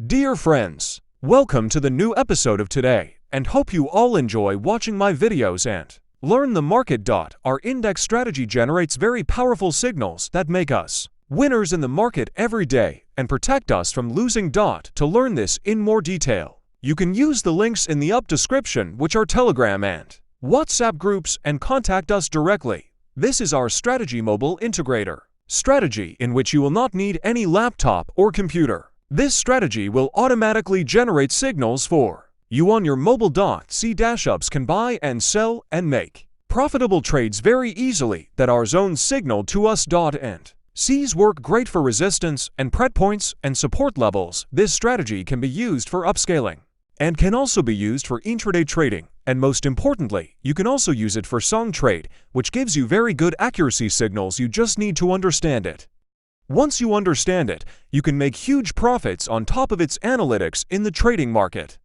Dear friends, welcome to the new episode of today, and hope you all enjoy watching my videos and learn the market. Our index strategy generates very powerful signals that make us winners in the market every day and protect us from losing. To learn this in more detail, you can use the links in the up description, which are Telegram and WhatsApp groups, and contact us directly. This is our strategy mobile integrator strategy, in which you will not need any laptop or computer. This strategy will automatically generate signals for you on your mobile. C-ups can buy and sell and make profitable trades very easily that are zone signal to us. And C's work great for resistance and pret points and support levels. This strategy can be used for upscaling and can also be used for intraday trading. And most importantly, you can also use it for song trade, which gives you very good accuracy signals. You just need to understand it. Once you understand it, you can make huge profits on top of its analytics in the trading market.